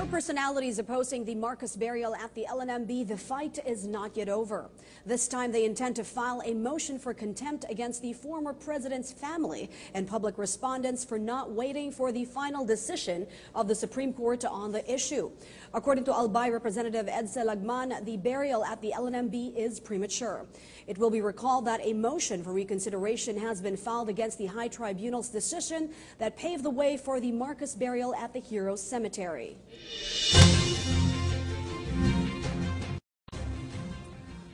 For personalities opposing the Marcos burial at the LNMB, the fight is not yet over. This time they intend to file a motion for contempt against the former president's family and public respondents for not waiting for the final decision of the Supreme Court on the issue. According to Albay Representative Edsel Lagman, the burial at the LNMB is premature. It will be recalled that a motion for reconsideration has been filed against the High Tribunal's decision that paved the way for the Marcos burial at the Heroes Cemetery.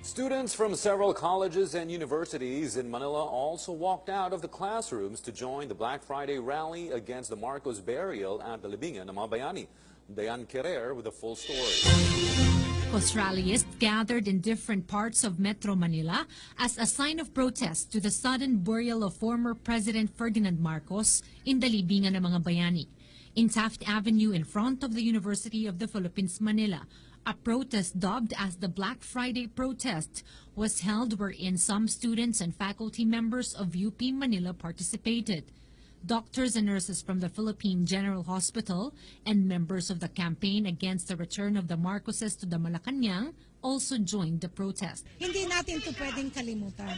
Students from several colleges and universities in Manila also walked out of the classrooms to join the Black Friday rally against the Marcos burial at the Libingan ng mga Bayani. Dayan Querer with the full story. Marcos rallyists gathered in different parts of Metro Manila as a sign of protest to the sudden burial of former President Ferdinand Marcos in the Libingan ng mga Bayani. In Taft Avenue in front of the University of the Philippines, Manila, a protest dubbed as the Black Friday protest was held wherein some students and faculty members of UP Manila participated. Doctors and nurses from the Philippine General Hospital and members of the campaign against the return of the Marcoses to the Malacanang also joined the protest. Hindi natin ito pwedeng kalimutan.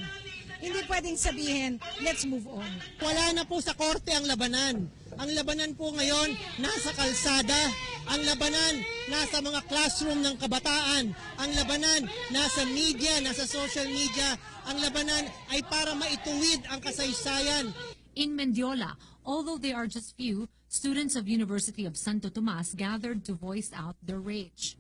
Hindi pwedeng sabihin, let's move on. Wala na po sa korte ang labanan. Ang labanan po ngayon nasa kalsada. Ang labanan nasa mga classroom ng kabataan. Ang labanan nasa media, nasa social media. Ang labanan ay para maituwid ang kasaysayan. In Mendiola, although they are just few, students of University of Santo Tomas gathered to voice out their rage.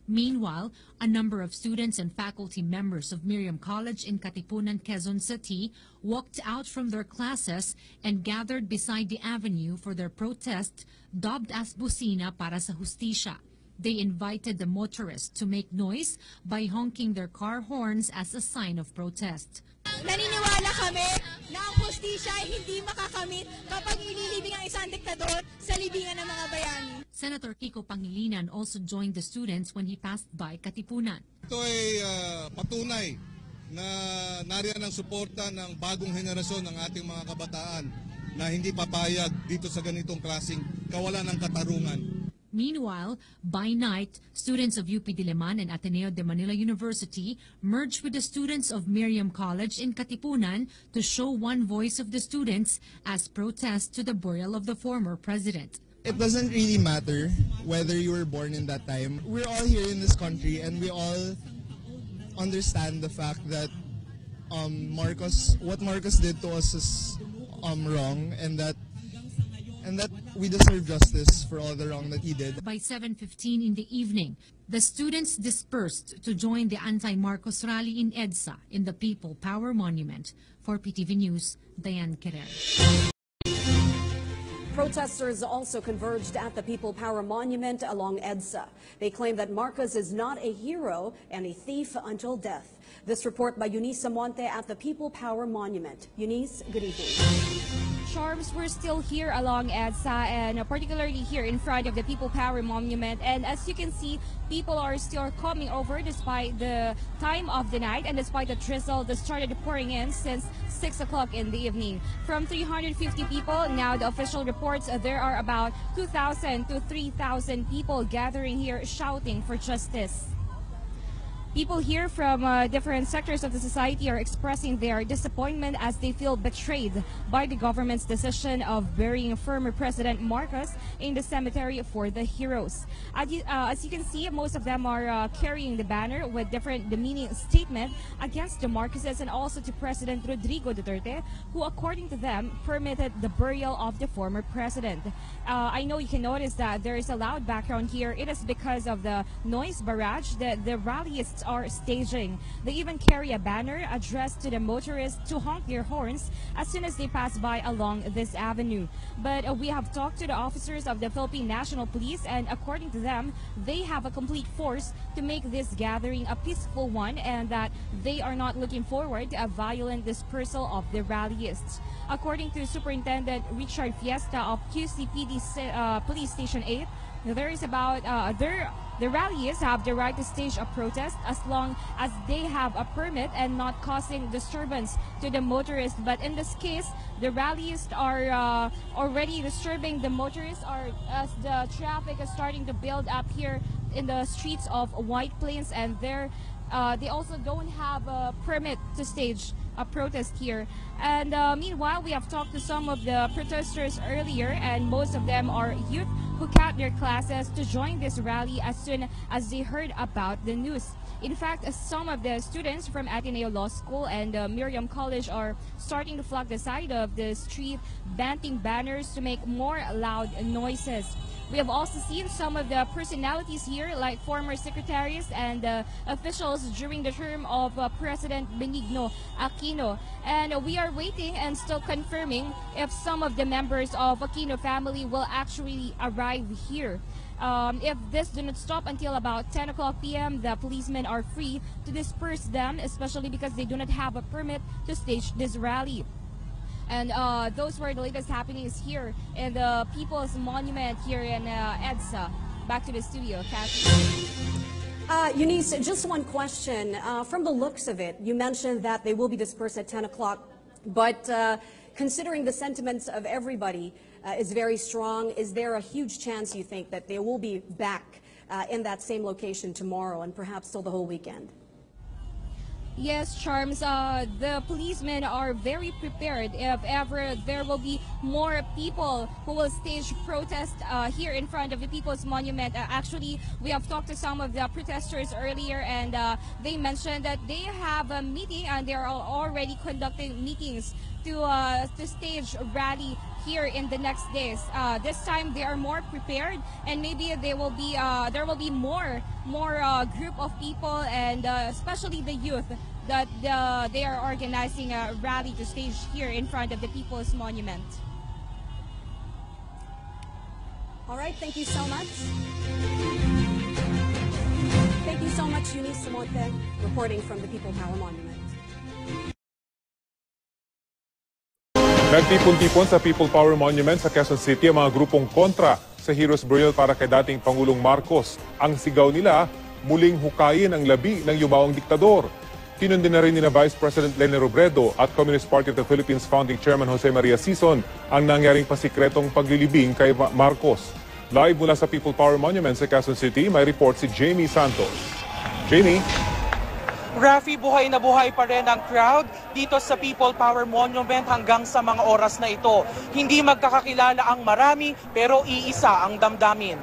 Meanwhile, a number of students and faculty members of Miriam College in Katipunan, Quezon City walked out from their classes and gathered beside the avenue for their protest dubbed as Busina para sa Justisya. They invited the motorists to make noise by honking their car horns as a sign of protest. Naniniwala kami na ang hustisya ay hindi makakamit kapag ililibing ang isang diktador sa libingan ng mga bayani. Senator Kiko Pangilinan also joined the students when he passed by Katipunan. Ito ay patunay na nariyan ang suporta ng bagong henerasyon ng ating mga kabataan na hindi papayag dito sa ganitong klaseng kawalan ng katarungan. Meanwhile, by night, students of UP Diliman and Ateneo de Manila University merged with the students of Miriam College in Katipunan to show one voice of the students as protest to the burial of the former president. It doesn't really matter whether you were born in that time. We're all here in this country and we all understand the fact that what Marcos did to us is wrong and that we deserve justice for all the wrong that he did. By 7:15 in the evening, the students dispersed to join the anti-Marcos rally in EDSA in the People Power Monument. For PTV News, Dayan Querer. Protesters also converged at the People Power Monument along EDSA. They claim that Marcos is not a hero and a thief until death. This report by Eunice Samonte at the People Power Monument. Eunice, good evening. Charms, we're still here along EDSA and particularly here in front of the People Power Monument. And as you can see, people are still coming over despite the time of the night and despite the drizzle that started pouring in since 6 o'clock in the evening. From 350 people, now the official reports there are about 2,000 to 3,000 people gathering here shouting for justice. People here from different sectors of the society are expressing their disappointment as they feel betrayed by the government's decision of burying former President Marcos in the cemetery for the heroes. As you can see, most of them are carrying the banner with different demeaning statement against the Marcoses and also to President Rodrigo Duterte, who, according to them, permitted the burial of the former president. I know you can notice that there is a loud background here. It is because of the noise barrage that the rallyists are staging. They even carry a banner addressed to the motorists to honk their horns as soon as they pass by along this avenue. But we have talked to the officers of the Philippine National Police, and according to them, they have a complete force to make this gathering a peaceful one and that they are not looking forward to a violent dispersal of the rallyists. According to Superintendent Richard Fiesta of QCPD Police Station 8, There is about the rallies have the right to stage a protest as long as they have a permit and not causing disturbance to the motorists. But in this case, the rallies are already disturbing the motorists as the traffic is starting to build up here in the streets of White Plains, and they also don't have a permit to stage a protest here. And meanwhile, we have talked to some of the protesters earlier, and most of them are youth who cut their classes to join this rally as soon as they heard about the news. In fact, some of the students from Ateneo Law School and Miriam College are starting to flock the side of the street, banting banners to make more loud noises. We have also seen some of the personalities here, like former secretaries and officials during the term of President Benigno Aquino. And we are waiting and still confirming if some of the members of Aquino family will actually arrive here. If this do not stop until about 10 o'clock p.m., the policemen are free to disperse them, especially because they do not have a permit to stage this rally. And those were the latest happenings here in the People's Monument here in EDSA. Back to the studio, Kathy. Eunice, just one question. From the looks of it, you mentioned that they will be dispersed at 10 o'clock, but considering the sentiments of everybody is very strong, is there a huge chance, you think, that they will be back in that same location tomorrow and perhaps still the whole weekend? Yes, Charms, the policemen are very prepared if ever there will be more people who will stage protest here in front of the People's Monument. Actually, we have talked to some of the protesters earlier, and they mentioned that they have a meeting and they are already conducting meetings to stage a rally here in the next days. This time they are more prepared, and maybe there will be more group of people, and especially the youth, that they are organizing a rally to stage here in front of the People's Monument. All right, thank you so much. Thank you so much, Eunice Samonte, reporting from the People Power Monument. Nagtipon-tipon sa People Power Monument sa Quezon City ang mga grupong kontra sa Heroes Burial para kay dating Pangulong Marcos. Ang sigaw nila, muling hukayin ang labi ng yumawang diktador. Kinundin na rin ni Vice President Leni Robredo at Communist Party of the Philippines founding chairman Jose Maria Sison ang nangyaring pasikretong paglilibing kay Marcos. Live mula sa People Power Monument sa Quezon City, may report si Jamie Santos. Jamie? Rafi, buhay na buhay pa rin ang crowd dito sa People Power Monument hanggang sa mga oras na ito. Hindi magkakakilala ang marami pero iisa ang damdamin.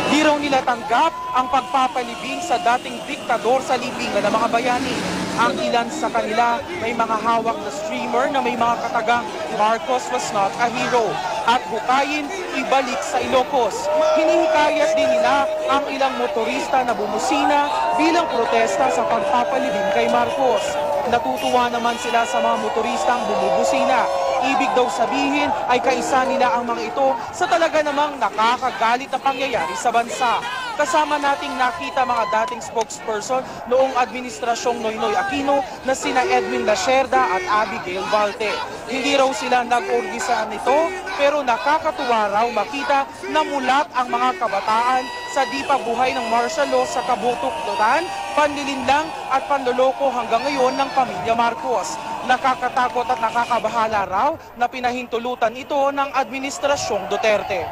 Di raw nila tanggap ang pagpapalibing sa dating diktador sa libingan ng mga bayani. Ang ilan sa kanila may mga hawak na streamer na may mga katagang Marcos was not a hero at hukayin ibalik sa Ilocos. Hinihikayat din nila ang ilang motorista na bumusina bilang protesta sa pagpapalibing kay Marcos. Natutuwa naman sila sa mga motoristang bumubusina. Ibig daw sabihin ay kaisa nila ang mga ito sa talaga namang nakakagalit na pangyayari sa bansa. Kasama nating nakita mga dating spokesperson noong administrasyong Noynoy Aquino na sina Edwin Lacerda at Abigail Valte. Hindi raw sila nag-organisa nito pero nakakatuwa raw makita na mulat ang mga kabataan sa di pa buhay ng martial law sa kabutuklutan, panlilinlang at panloloko hanggang ngayon ng pamilya Marcos. Nakakatakot at nakakabahala raw na pinahintulutan ito ng administrasyong Duterte.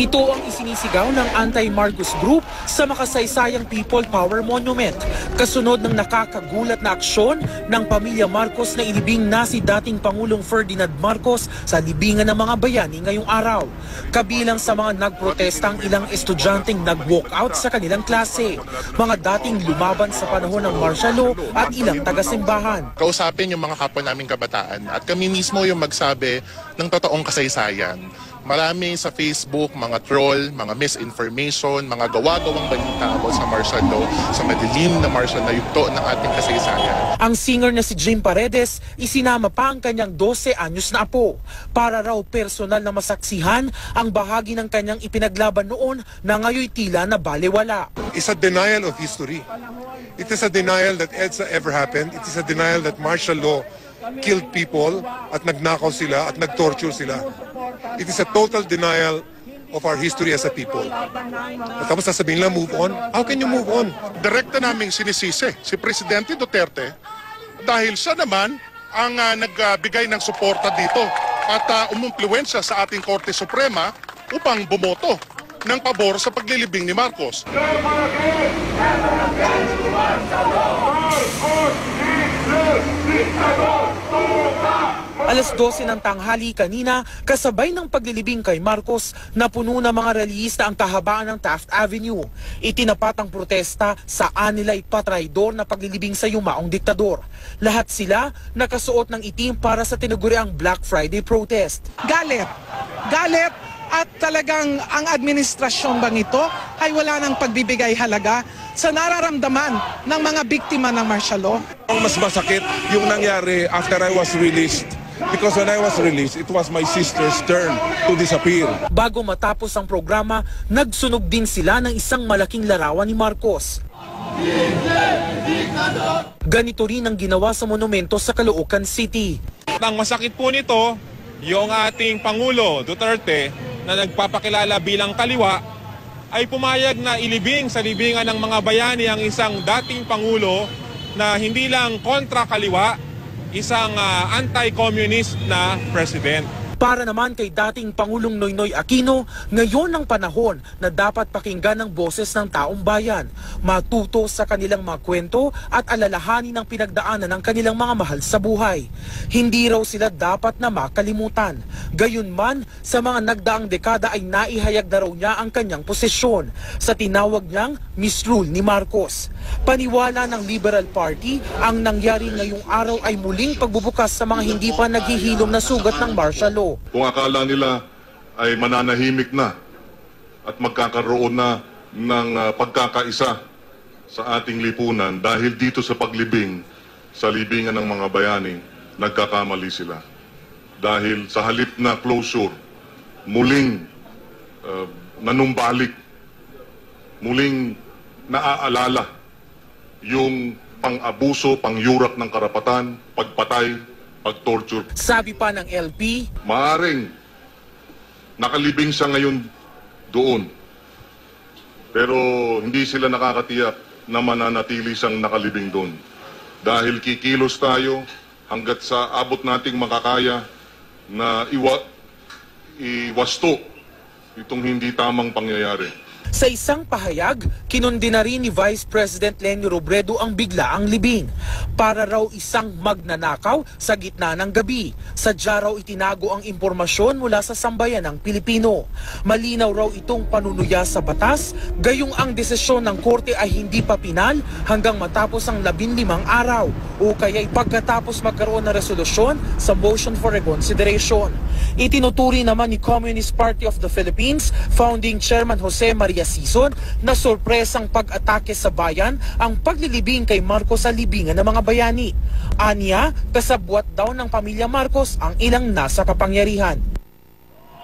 Ito ang isinisigaw ng anti-Marcos Group sa makasaysayang People Power Monument. Kasunod ng nakakagulat na aksyon ng pamilya Marcos na inibing na si dating Pangulong Ferdinand Marcos sa libingan ng mga bayani ngayong araw. Kabilang sa mga nagprotesta ang ilang estudyanteng nag-walkout sa kanilang klase, mga dating lumaban sa panahon ng martial law at ilang taga-simbahan. Kausapin yung mga kapwa naming kabataan at kami mismo yung magsabi ng totoong kasaysayan. marami sa Facebook, mga troll, mga misinformation, mga gawa-gawang balita about sa martial law, sa madilim na martial na yugto ng ating kasaysayan. Ang singer na si Jim Paredes, isinama pa ang kanyang 12 anyos na apo para raw personal na masaksihan ang bahagi ng kanyang ipinaglaban noon na ngayon tila na balewala. It's a denial of history. It is a denial that EDSA ever happened. It is a denial that martial law killed people at nagnakaw sila at nagtorture sila. It is a total denial of our history as a people. At tapos sasabihin lang, move on? How can you move on? Direkta naming sinisisi si Presidente Duterte dahil siya naman ang nagbigay ng suporta dito at umumpluwensya sa ating Korte Suprema upang bumoto ng pabor sa paglilibing ni Marcos. Alas 12 ng tanghali kanina, kasabay ng paglilibing kay Marcos, napuno ng mga rallyista ang kahabaan ng Taft Avenue. Itinapat ang protesta sa anila'y patraidor na paglilibing sa yumaong diktador. Lahat sila nakasuot ng itim para sa tinaguriang Black Friday protest. Galit at talagang ang administrasyon bang ito ay wala nang pagbibigay halaga sa nararamdaman ng mga biktima ng martial law. Ang mas masakit yung nangyari after I was released. Because when I was released, it was my sister's turn to disappear. Bago matapos ang programa, nagsunog din sila ng isang malaking larawan ni Marcos. Ganito rin ang ginawa sa monumento sa Caloocan City. Ang masakit po nito, yung ating Pangulo Duterte na nagpapakilala bilang kaliwa ay pumayag na ilibing sa libingan ng mga bayani ang isang dating Pangulo na hindi lang kontra kaliwa, isang anti-communist na president. Para naman kay dating Pangulong Noynoy Aquino, ngayon ang panahon na dapat pakinggan ng boses ng taong bayan, matuto sa kanilang mga kwento at alalahanin ang pinagdaanan ng kanilang mga mahal sa buhay. Hindi raw sila dapat na makalimutan. Gayunman, sa mga nagdaang dekada ay naihayag na raw niya ang kanyang posisyon sa tinawag niyang misrule ni Marcos. Paniwala ng Liberal Party, ang nangyari ngayong araw ay muling pagbubukas sa mga hindi pa naghihilom na sugat ng martial law. Kung akala nila ay mananahimik na at magkakaroon na ng pagkakaisa sa ating lipunan dahil dito sa paglibing sa libingan ng mga bayani, nagkakamali sila. Dahil sa halip na closure, muling nanumbalik, muling naaalala yung pang-abuso, pang-yurak ng karapatan, pagpatay, pag-torture. Sabi pa ng LP, maaring nakalibing siya ngayon doon. Pero hindi sila nakakatiyak na mananatili siyang nakalibing doon. Dahil kikilos tayo hanggat sa abot nating makakaya na iwasto itong hindi tamang pangyayari. Sa isang pahayag, kinundi na rin ni Vice President Leni Robredo ang biglaang libing. Para raw isang magnanakaw sa gitna ng gabi. Sadya raw itinago ang impormasyon mula sa sambayan ng Pilipino. Malinaw raw itong panunuya sa batas, gayong ang desisyon ng korte ay hindi pa pinal hanggang matapos ang 15 araw o kaya'y pagkatapos magkaroon ng resolusyon sa motion for reconsideration. Itinuturi naman ni Communist Party of the Philippines Founding Chairman Jose Maria Sison na sorpresang pag-atake sa bayan ang paglilibing kay Marcos sa libingan ng mga bayani. Aniya, kasabwat daw ng pamilya Marcos ang ilang nasa kapangyarihan.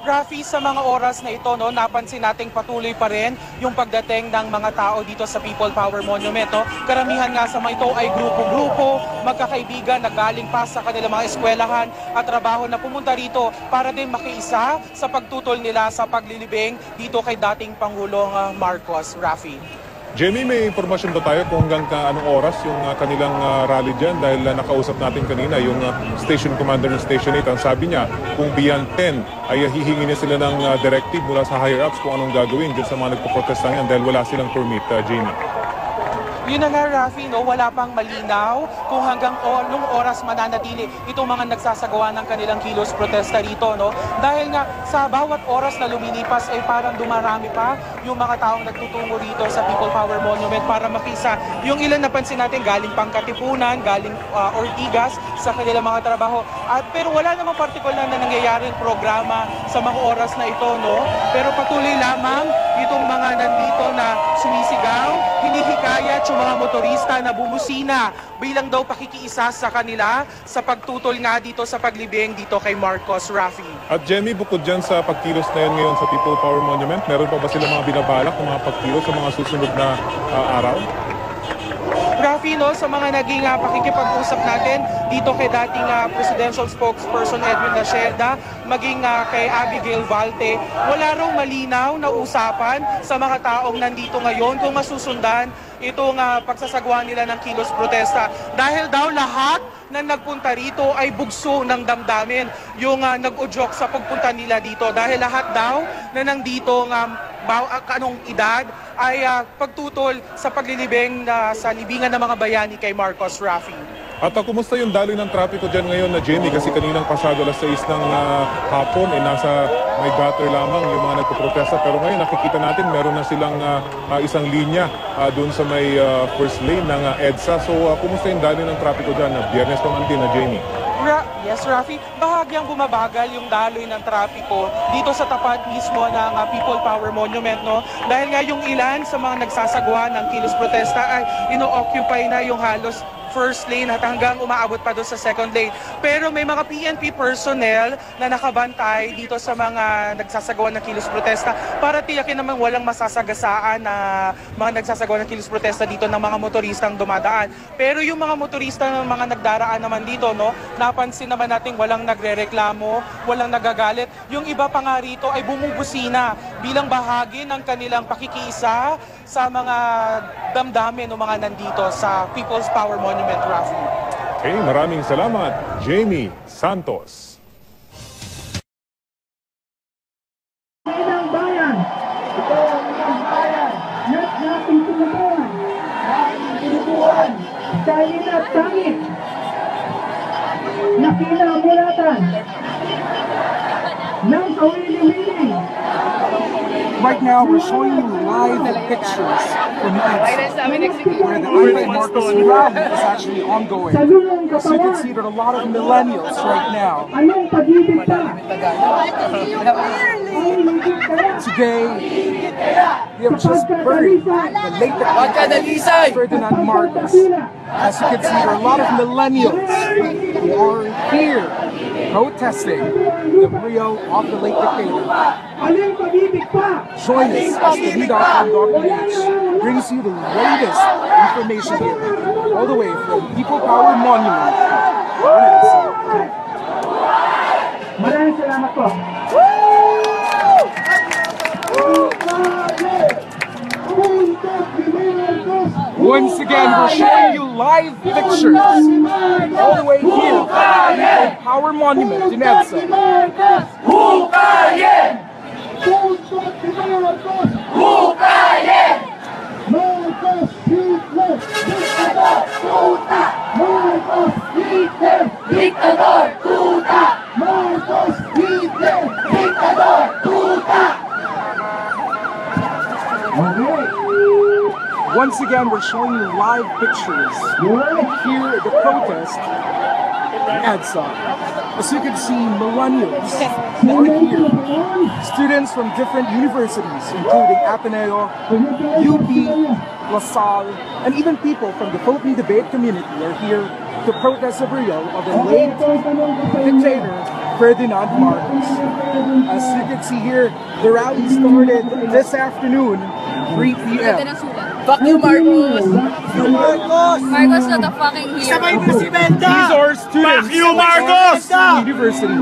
Rafi, sa mga oras na ito, napansin nating patuloy pa rin yung pagdating ng mga tao dito sa People Power Monument. Karamihan nga sa mga ito ay grupo-grupo, magkakaibigan na galing pa sa kanilang mga eskwelahan at trabaho na pumunta rito para din makiisa sa pagtutol nila sa paglilibing dito kay dating Pangulong Marcos. Rafi. Jamie, may impormasyon ba tayo kung hanggang anong oras yung kanilang rally dyan? Dahil nakausap natin kanina yung station commander ng Station 8. Ang sabi niya, kung beyond 10 ay hihingi niya sila ng directive mula sa higher ups kung anong gagawin dyan sa mga nagpo-protest yan dahil wala silang permit, Jamie. Yun na nga, Rafi, no, wala pang malinaw kung hanggang anong oras mananatili itong mga nagsasagawa ng kanilang kilos protesta rito. No? Dahil nga sa bawat oras na lumilipas ay parang dumarami pa yung mga taong nagtutungo rito sa People Power Monument para makisa. Yung ilan napansin natin galing pang Katipunan, galing Ortigas sa kanilang mga trabaho. Pero wala namang partikular na nangyayaring programa sa mga oras na ito. No? Pero patuloy lamang itong mga nandito na sumisigaw, hinihikayat yung mga motorista na bumusina bilang daw pakikiisa sa kanila sa pagtutol nga dito sa paglibing dito kay Marcos, Rafi. At Jenny, bukod dyan sa pagkilos na yun ngayon sa People Power Monument, meron pa ba sila mga binabalak ng mga pagkilos sa mga susunod na araw? Rafi, no, sa mga naging pakikipag-usap natin dito kay dating presidential spokesperson Edwin Lacerda, maging kay Abigail Valte, wala raw malinaw na usapan sa mga taong nandito ngayon kung masusundan itong pagsasagawa nila ng kilos protesta. Dahil daw lahat na nagpunta rito ay bugso ng damdamin yung nag-udyok sa pagpunta nila dito. Dahil lahat daw na nandito anong edad ay pagtutol sa paglilibing sa libingan ng mga bayani kay Marcos, Rafi. At kumusta yung daloy ng trapiko dyan ngayon na Jenny? Kasi kaninang pasado alas 6 ng hapon, nasa may gutter lamang yung mga nagpoprotesta. Pero ngayon nakikita natin meron na silang isang linya doon sa may first lane ng EDSA. So kumusta yung daloy ng trapiko dyan? Biyernes pa man din na Jenny. Yes, Rafi. Bahagyang bumabagal yung daloy ng trapiko dito sa tapat mismo ng People Power Monument. No? Dahil nga yung ilan sa mga nagsasagawa ng kilos protesta ay ino-occupy na yung halos first lane at hanggang umaabot pa doon sa second lane. Pero may mga PNP personnel na nakabantay dito sa mga nagsasagawa ng kilos protesta para tiyakin naman walang masasagasaan na mga nagsasagawa ng kilos protesta dito ng mga motoristang dumadaan. Pero yung mga motorista ng mga nagdaraan naman dito, no, napansin naman natin walang nagrereklamo, walang nagagalit. Yung iba pa nga rito ay bumubusina bilang bahagi ng kanilang pakikiisa sa mga damdamin o mga nandito sa People's Power Monument, Rafi. Okay, maraming salamat, Jamie Santos. Ng bayan, ito ang bayan, lahat nating tinubuan, dahil at tangit, nakinamulatan, ng kawili-wili. Right now, we're showing you live pictures from EDSA, where the anti-Marcos rally is actually ongoing. So you can see there are a lot of millennials right now. Today, we have just buried the late Ferdinand Marcos. As you can see, there are a lot of millennials who are here protesting the burial of the late dictator. Join us as the Lead.com.ph brings you the latest information here, all the way from People Power Monument. Maraming salamat po. Once again, we're showing you live pictures all the way here from the Power Monument in EDSA. Once again, we're showing you live pictures here at the protest in EDSA. As you can see, millennials are here. Students from different universities, including Ateneo, UP, La Salle, and even people from the Philippine debate community are here to protest the burial of the late dictator, Ferdinand Marcos. As you can see here, the rally started this afternoon, 3 p.m. Fuck you, Marcos! Marcos not a fucking hero. These are students. Fuck you, Marcos! University.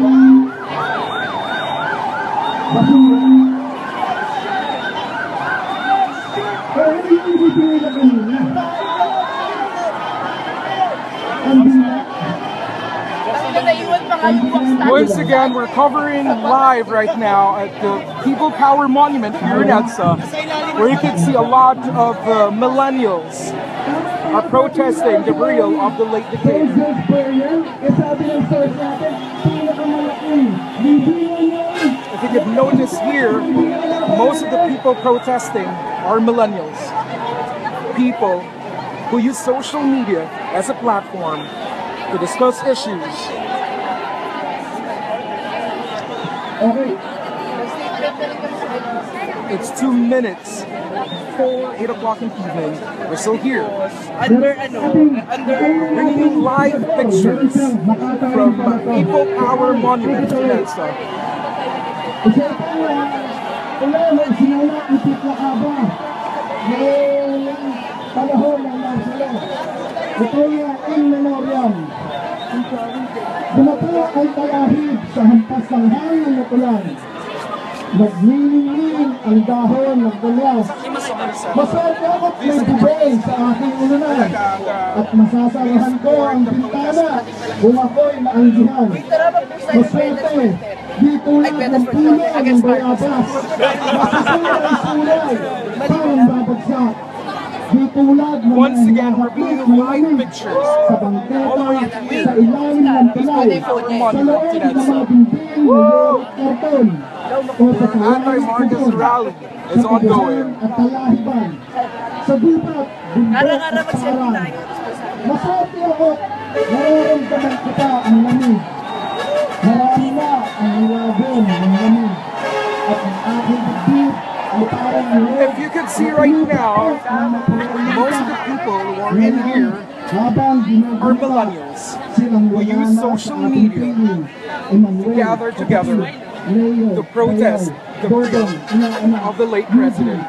Once again, we're covering live right now at the People Power Monument here in EDSA, where you can see a lot of millennials are protesting the burial of the late dictator. If you could notice here, most of the people protesting are millennials. People who use social media as a platform to discuss issues. It's 2 minutes before 8 o'clock in the evening. We're still here. Bringing you live pictures from People Power Monument in EDSA. Dumapo ang kalahib sa hampas ng hangin na tulan. Nagnilingling ang dahon ng dulas. Maswerte ako't may bubay sa aking ununan. At masasarahan ko ang bintana kung ako'y maanggihan. Maswerte, di tulad ng puno ng bayabas. Masusulay-sulay, parang babagsak. Once again, we're bringing you live pictures all the way here. Sa ilalim ng tulay, sa loob ng mga binbing ng karton, o sa anti-Marcos rally is ongoing. At talahiban. Sa gubat, bundok at sarang. Maswerte ako, nararamdaman ko pa ang lamig. Marami na ang nilagon ng lamig. At ang aking bibig, if you can see right now, most of the people who are in here are millennials who use social media to gather together to protest the burial of the late president.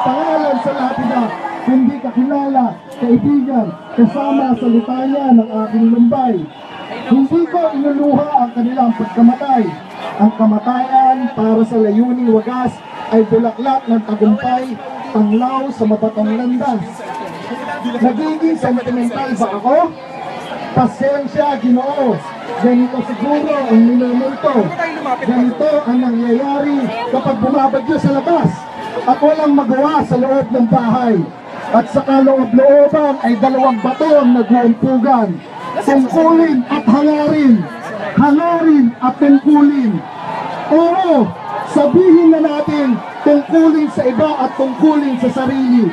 Pangalan sa lapida, hindi kakilala, kaibigan, kasama sa litanya ng aking lumbay. Hindi ko inuluha ang kanilang pagkamatay. Ang kamatayan para sa layuning wagas ay bulaklak ng tagumpay, panglaw sa mabatong landas. Nagiging sentimental ba ako? Pasensya, Ginoo. Ganito siguro ang minumento. Ganito ang nangyayari kapag bumabagyo sa labas at walang magawa sa loob ng bahay. At sa kaloob-looban ay dalawang bato ang nag-uumpugan. Tungkulin at hangarin. Hangarin at tungkulin. Oo, sabihin na natin tungkulin sa iba at tungkulin sa sarili.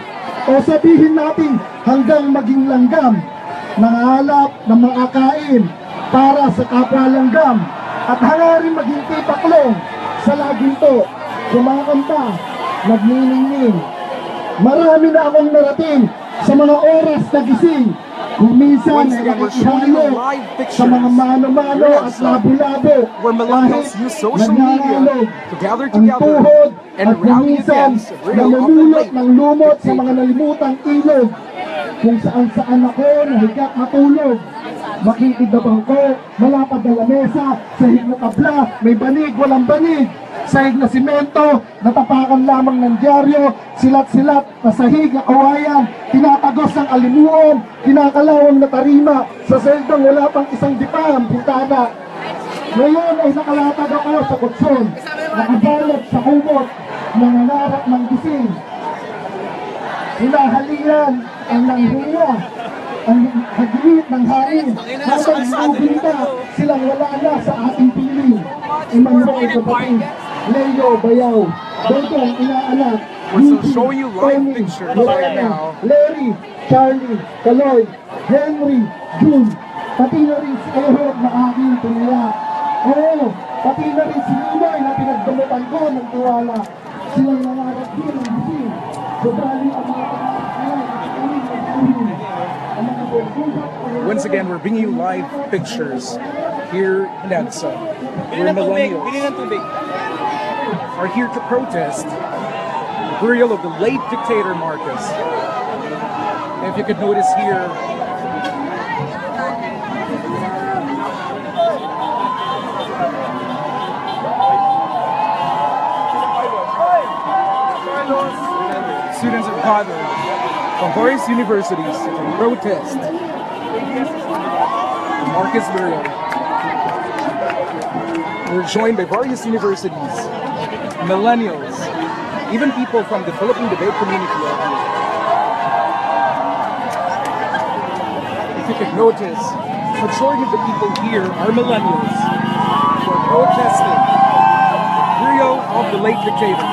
O sabihin natin hanggang maging langgam. Nangahalap ng mga kain para sa kapwa langgam. At hangarin maging tipaklong sa laginto. Kumakanta, nagniningning. Marami na akong narating sa mga oras na gising. Kung minsan ay nakikihalo sa mga mano-mano at labo-labo. Kahit nangyayalog ang tuhod at kung minsan nalululot ng lumot sa mga nalimutang ilog. Kung saan-saan ako nahigat matulog. Makikidabang ko, malapad na lamesa, sahig na tabla, may banig, walang banig. Sahig na simento, natapakan lamang ng dyaryo, silat-silat na sahig na kawayan, tinatagos ng alimuon, kinakalawang na tarima, sa seldang wala pang isang dipa ang bintana. Ngayon ay nakalatag ako sa kutson, nakabalot sa kumot, nangangarap ng gising. Hinahalian ang nanghiya, ang haglit ng hangin, habang hinubinta, silang wala na sa ating piling. Emmanuel Kapatid, Leo Bayaw, Dodong inaanak, We're showing you live pictures right now. Larry, Charlie, Kaloy, Henry, June, pati na rin si Erod na aking tuniya. Oo, pati na rin si Ninoy na pinagdamutan ko ng tiwala. Silang nangarap din ang gising. Sabali ang mga Once again, we're bringing you live pictures here in EDSA, where millennials are here to protest the burial of the late dictator Marcos. And if you could notice here, students have gathered from various universities to protest Marcos burial. We're joined by various universities, millennials, even people from the Philippine debate community are here. If you could notice, majority of the people here are millennials who are protesting the burial of the late dictator.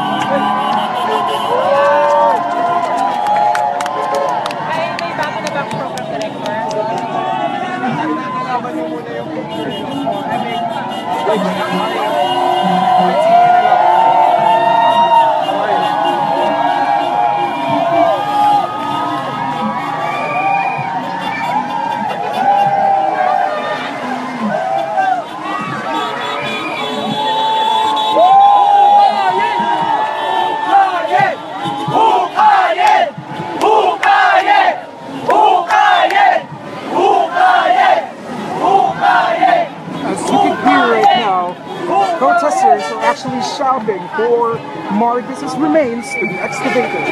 Protesters are actually shouting for Marcos's remains to be excavated.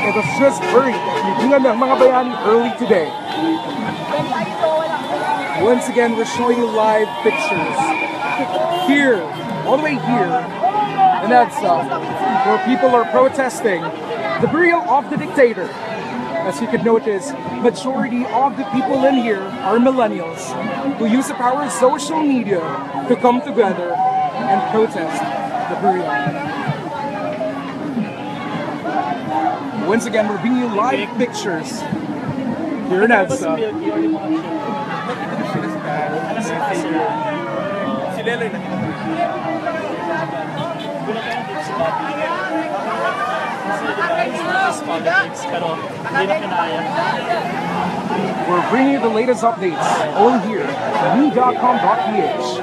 It was just buried at Libingan ng mga bayani early today. Once again, we're showing you live pictures here, all the way here in EDSA, where people are protesting the burial of the dictator. As you can notice, majority of the people in here are millennials who use the power of social media to come together and protest the burial. Once again, we're bringing you live pictures here in EDSA. We're bringing you the latest updates only here at me.com.ph.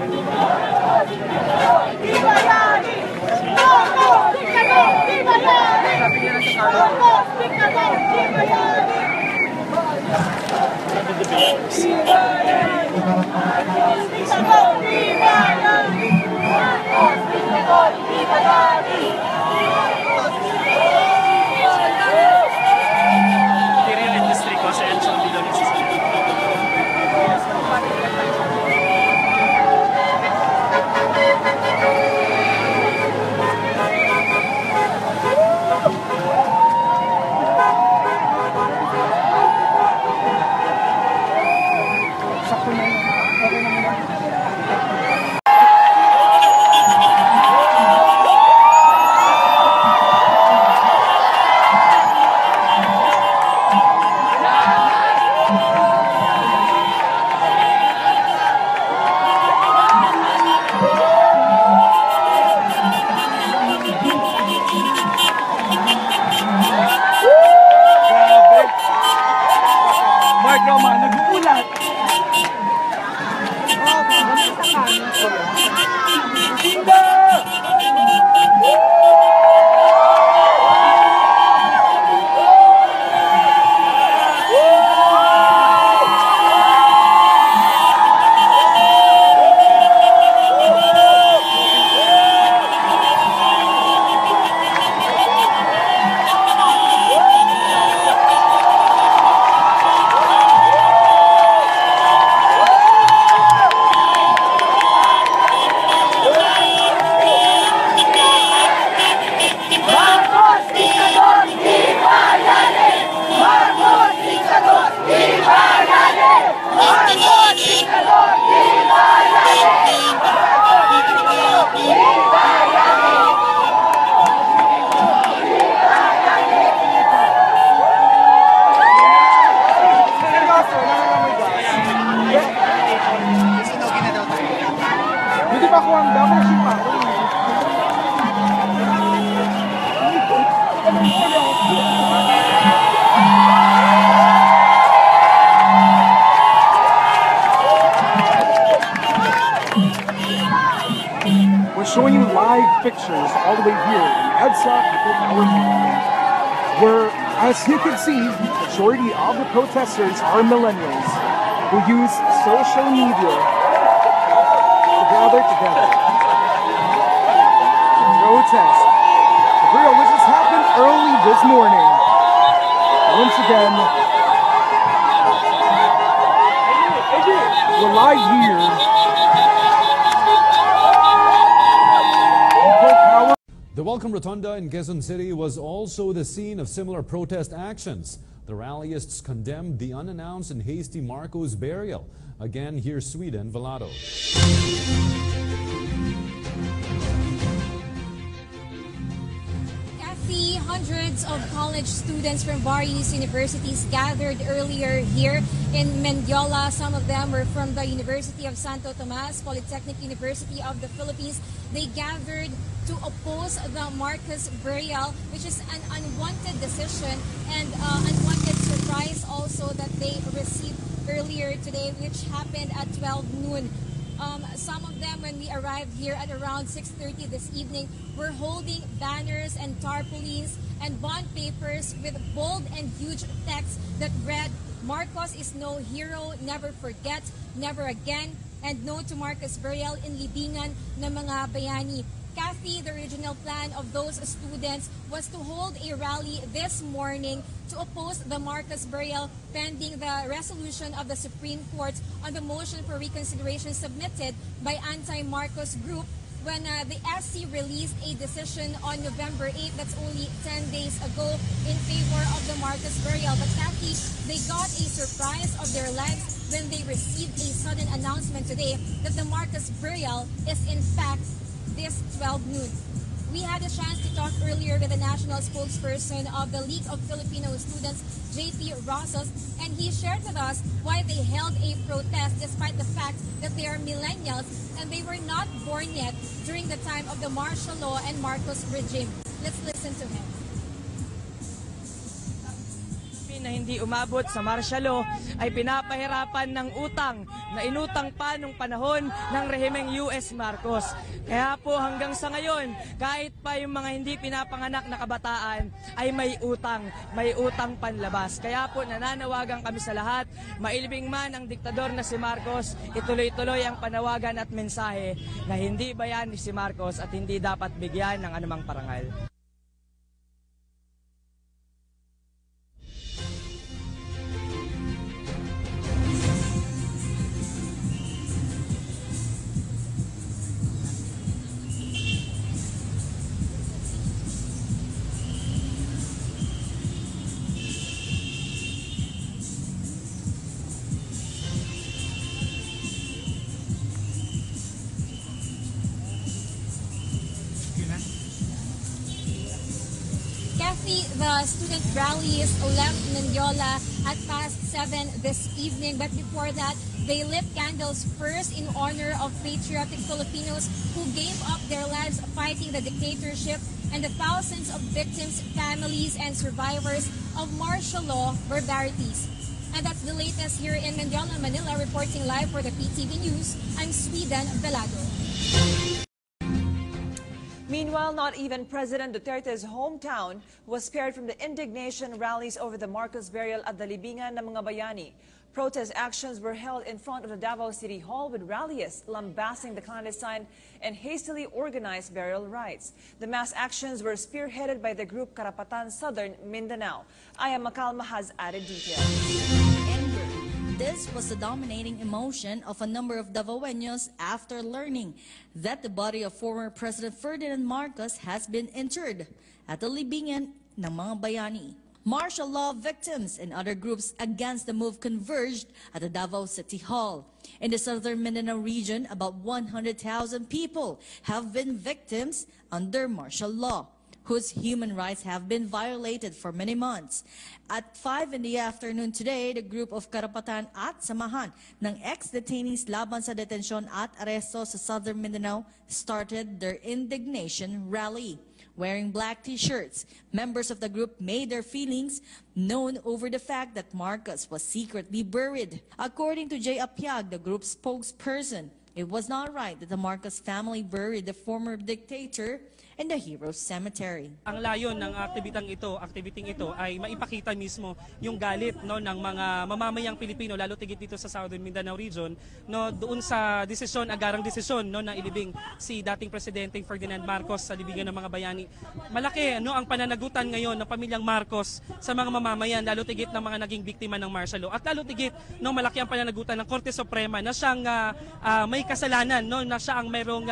We're showing you live pictures all the way here in EDSA, where, as you can see, the majority of the protesters are millennials who use social media to gather together to protest the burial, which has happened early this morning. Once again, We're live here. The Welcome Rotunda in Quezon City was also the scene of similar protest actions. The rallyists condemned the unannounced and hasty Marcos burial. Again, here's Sweden Velado. Kathy, hundreds of college students from various universities gathered earlier here in Mendiola. Some of them were from the University of Santo Tomas, Polytechnic University of the Philippines. They gathered to oppose the Marcos burial, which is an unwanted decision and unwanted surprise also that they received earlier today, which happened at 12 noon. Some of them, when we arrived here at around 6:30 this evening, were holding banners and tarpaulins and bond papers with bold and huge text that read, "Marcos is no hero, never forget, never again, and no to Marcos burial in libingan ng mga bayani." Kathy, the original plan of those students was to hold a rally this morning to oppose the Marcos burial pending the resolution of the Supreme Court on the motion for reconsideration submitted by anti-Marcos group when the SC released a decision on November 8, that's only 10 days ago, in favor of the Marcos burial. But Kathy, they got a surprise of their lives when they received a sudden announcement today that the Marcos burial is in fact this 12 noon. We had a chance to talk earlier with the national spokesperson of the League of Filipino Students, JP Rosas, and he shared with us why they held a protest despite the fact that they are millennials and they were not born yet during the time of the martial law and Marcos regime. Let's listen to him. Na hindi umabot sa martial law ay pinapahirapan ng utang na inutang pa nung panahon ng rehimeng US Marcos. Kaya po hanggang sa ngayon, kahit pa yung mga hindi pinapanganak na kabataan ay may utang panlabas. Kaya po nananawagan kami sa lahat, mailibing man ang diktador na si Marcos, ituloy-tuloy ang panawagan at mensahe na hindi bayani si Marcos at hindi dapat bigyan ng anumang parangal. The student rallies left Mendiola at past 7 this evening, but before that, they lit candles first in honor of patriotic Filipinos who gave up their lives fighting the dictatorship and the thousands of victims, families, and survivors of martial law barbarities. And that's the latest here in Mendiola, Manila. Reporting live for the PTV News, I'm Sweden Velado. Meanwhile, not even President Duterte's hometown was spared from the indignation rallies over the Marcos burial at the libingan ng mga bayani. Protest actions were held in front of the Davao City Hall with rallyists lambasting the clandestine and hastily organized burial rites. The mass actions were spearheaded by the group Karapatan Southern Mindanao. Aya Macalma has added details. This was the dominating emotion of a number of Davaoeños after learning that the body of former President Ferdinand Marcos has been interred at the libingan ng mga bayani. Martial law victims and other groups against the move converged at the Davao City Hall. In the southern Mindanao region, about 100,000 people have been victims under martial law, whose human rights have been violated for many months. At 5 in the afternoon today, the group of Karapatan at samahan ng ex-detainees laban sa detensyon at aresto sa southern Mindanao started their indignation rally. Wearing black t-shirts, members of the group made their feelings known over the fact that Marcos was secretly buried. According to Jay Apiag, the group's spokesperson, it was not right that the Marcos family buried the former dictator in the Heroes Cemetery. Ang layon ng activity ito ay maipakita mismo yung galit ng mga mamamayang Pilipino, lalo tigit dito sa Southern Mindanao region, doon sa agarang desisyon na ilibing si dating Presidente Ferdinand Marcos sa libingan ng mga bayani. Malaki ang pananagutan ngayon ng pamilyang Marcos sa mga mamamayan, lalo tigit ng mga naging biktima ng martial law. At lalo tigit malaki ang pananagutan ng Korte Suprema na siyang may kasalanan, na siya ang mayroong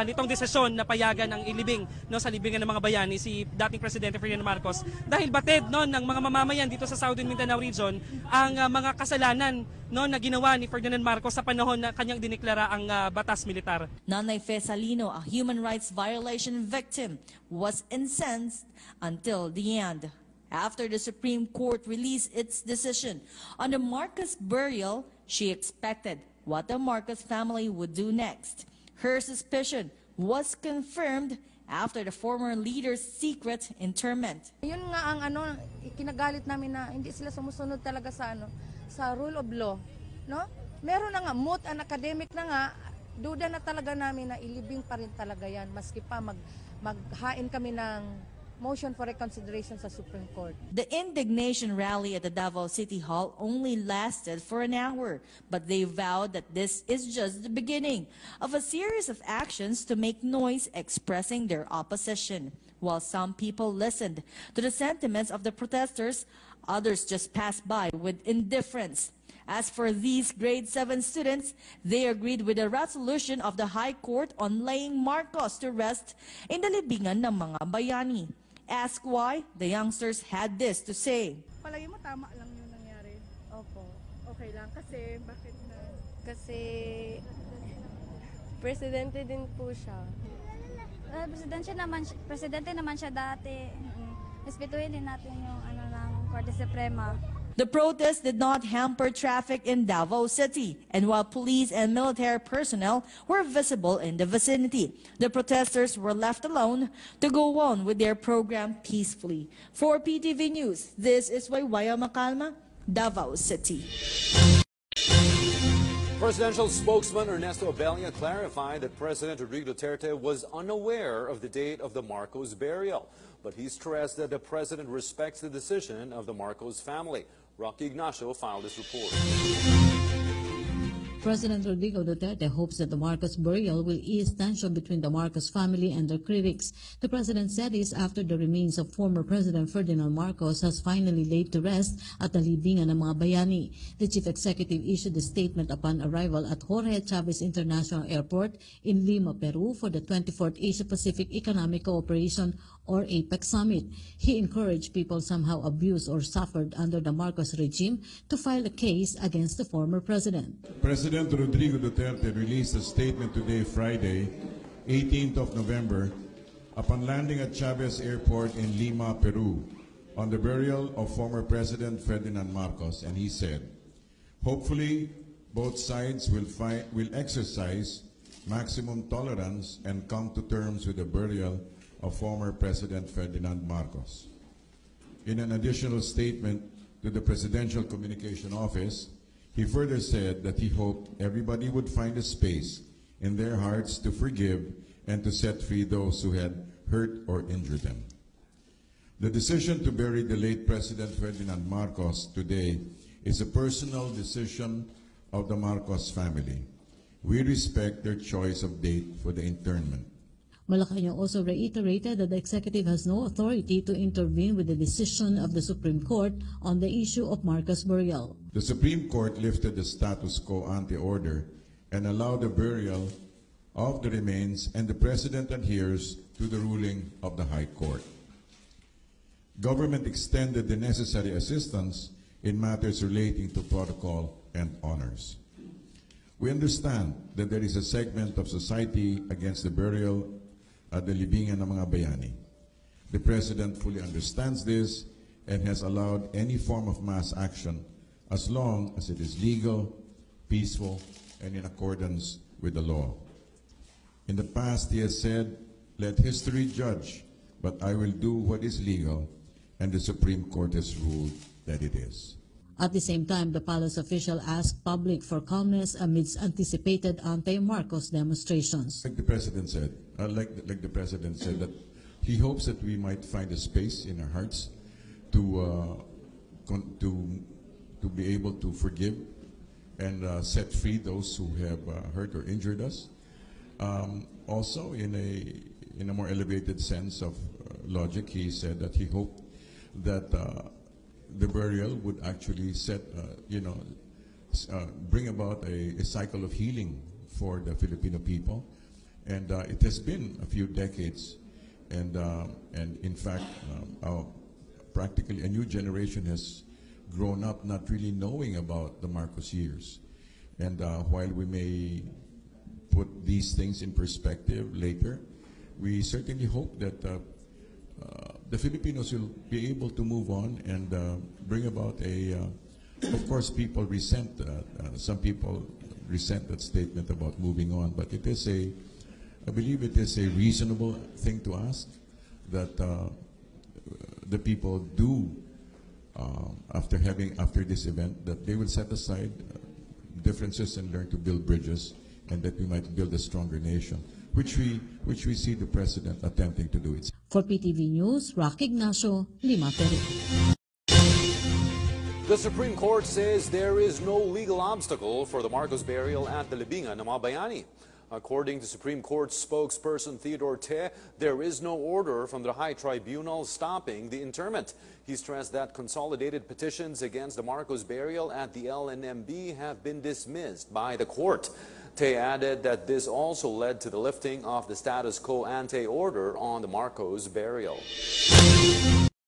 nitong desisyon na payagan ang ilibing sa libingan ng mga bayani si dating Presidente Ferdinand Marcos dahil batid ng mga mamamayan dito sa Southern Mindanao region ang mga kasalanan na ginawa ni Ferdinand Marcos sa panahon na kanyang diniklara ang batas militar. Nanay Fe Salino, a human rights violation victim, was incensed until the end. After the Supreme Court released its decision on the Marcos burial, she expected what the Marcos family would do next. Her suspicion was confirmed after the former leader's secret interment. Yun nga ang kinagalit namin na hindi sila sumusunod talaga sa rule of law, Meron na nga moot an academic na nga, duda na talaga namin na ilibing pa rin talaga yan maski pa maghain kami ng motion for reconsideration sa Supreme Court. The indignation rally at the Davao City Hall only lasted for an hour, but they vowed that this is just the beginning of a series of actions to make noise expressing their opposition. While some people listened to the sentiments of the protesters, others just passed by with indifference. As for these grade 7 students, they agreed with the resolution of the High Court on laying Marcos to rest in the libingan ng mga bayani. Asked why, the youngsters had this to say. Palagi mo tama lang yung nangyari? Opo, okay lang. Kasi, bakit na? Kasi, presidente din po siya. Presidente naman siya dati. Respetuhin din natin yung ng Korte Suprema. The protest did not hamper traffic in Davao City, and while police and military personnel were visible in the vicinity, the protesters were left alone to go on with their program peacefully. For PTV News, this is Waywaya Macalma, Davao City. Presidential spokesman Ernesto Abella clarified that President Rodrigo Duterte was unaware of the date of the Marcos burial, but he stressed that the president respects the decision of the Marcos family. Rocky Ignacio filed this report. President Rodrigo Duterte hopes that the Marcos burial will ease tension between the Marcos family and their critics. The president said this after the remains of former President Ferdinand Marcos has finally laid to rest at the libingan ng mga bayani. The chief executive issued a statement upon arrival at Jorge Chavez International Airport in Lima, Peru for the 24th Asia-Pacific Economic Cooperation or APEC Summit. He encouraged people somehow abused or suffered under the Marcos regime to file a case against the former president. President Rodrigo Duterte released a statement today, Friday, 18th of November, upon landing at Chavez Airport in Lima, Peru, on the burial of former President Ferdinand Marcos, and he said, hopefully both sides will exercise maximum tolerance and come to terms with the burial of former President Ferdinand Marcos. In an additional statement to the Presidential Communication Office, he further said that he hoped everybody would find a space in their hearts to forgive and to set free those who had hurt or injured them. The decision to bury the late President Ferdinand Marcos today is a personal decision of the Marcos family. We respect their choice of date for the interment. Malacanang also reiterated that the executive has no authority to intervene with the decision of the Supreme Court on the issue of Marcos burial. The Supreme Court lifted the status quo ante order and allowed the burial of the remains, and the President adheres to the ruling of the High Court. Government extended the necessary assistance in matters relating to protocol and honors. We understand that there is a segment of society against the burial at the libingan ng mga bayani. The President fully understands this and has allowed any form of mass action as long as it is legal, peaceful, and in accordance with the law. In the past, he has said, let history judge, but I will do what is legal, and the Supreme Court has ruled that it is. At the same time, the palace official asked public for calmness amidst anticipated anti-Marcos demonstrations. Like the president said, that he hopes that we might find a space in our hearts to be able to forgive and set free those who have hurt or injured us. Also, in a more elevated sense of logic, he said that he hoped that the burial would actually bring about a cycle of healing for the Filipino people, and it has been a few decades, and in fact, practically a new generation has grown up not really knowing about the Marcos years, and while we may put these things in perspective later, we certainly hope that the Filipinos will be able to move on and bring about of course people resent, some people resent that statement about moving on, but it is I believe it is a reasonable thing to ask that the people do after this event, that they will set aside differences and learn to build bridges, and that we might build a stronger nation, which we see the president attempting to do it. For PTV News, Rocky Ignacio, Lima, Peru. The Supreme Court says there is no legal obstacle for the Marcos burial at the Libingan ng mga Bayani. According to Supreme Court spokesperson Theodore Te, there is no order from the High Tribunal stopping the interment. He stressed that consolidated petitions against the Marcos burial at the LNMB have been dismissed by the court. Te added that this also led to the lifting of the status quo ante order on the Marcos burial.